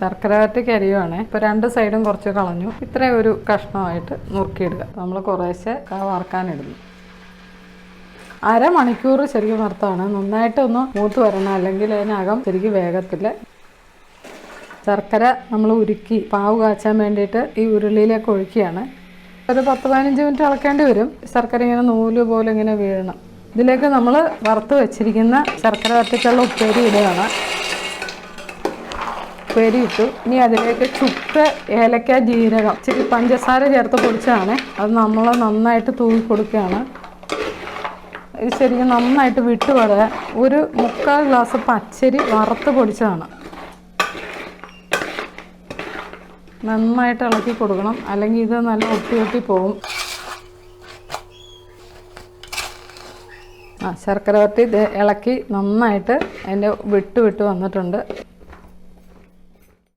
ശർക്കര വരട്ടിക്ക് അരിയുവാണ്. ഇപ്പോൾ രണ്ട് സൈഡും കുറച്ച് കളഞ്ഞു. ഇത്രയും ഒരു കഷ്ണമായിട്ട് നുറുക്കിയിടുക. നമ്മൾ കുറേശ്ശെ വറുക്കാനിടുന്നു. അരമണിക്കൂർ ശരിക്കും വറുത്താണ്. നന്നായിട്ടൊന്ന് മൂത്ത് വരണം, അല്ലെങ്കിൽ അതിനകം ശരിക്കും വേഗത്തില്ല. ശർക്കര നമ്മൾ ഉരുക്കി പാവ് കാച്ചാൻ വേണ്ടിയിട്ട് ഈ ഉരുളിയിലേക്ക് ഒഴിക്കുകയാണ്. ഒരു 10-15 മിനിറ്റ് ഇളക്കേണ്ടി വരും. ശർക്കര ഇങ്ങനെ നൂല് പോലെ ഇങ്ങനെ വീഴണം. ഇതിലേക്ക് നമ്മൾ വറുത്ത് വെച്ചിരിക്കുന്ന ശർക്കര വരട്ടിക്കുള്ള ഉപ്പേരി ഇടുകയാണ്. ഉപ്പേരി ഇട്ടു. ഇനി അതിലേക്ക് ചുക്ക്, ഏലക്ക, ജീരകം, ഇച്ചിരി പഞ്ചസാര ചേർത്ത് പൊടിച്ചതാണ്. അത് നമ്മൾ നന്നായിട്ട് തൂവി കൊടുക്കുകയാണ്. ഇത് ശരിക്കും നന്നായിട്ട് വിട്ടുപടയാൻ ഒരു 3/4 ഗ്ലാസ് പച്ചരി വറുത്ത് പൊടിച്ചതാണ്. നന്നായിട്ട് ഇളക്കി കൊടുക്കണം, അല്ലെങ്കിൽ ഇത് നല്ല ഒട്ടി പോകും. ശർക്കര വരട്ടി ഇത് ഇളക്കി നന്നായിട്ട് അതിൻ്റെ വിട്ട് വന്നിട്ടുണ്ട്.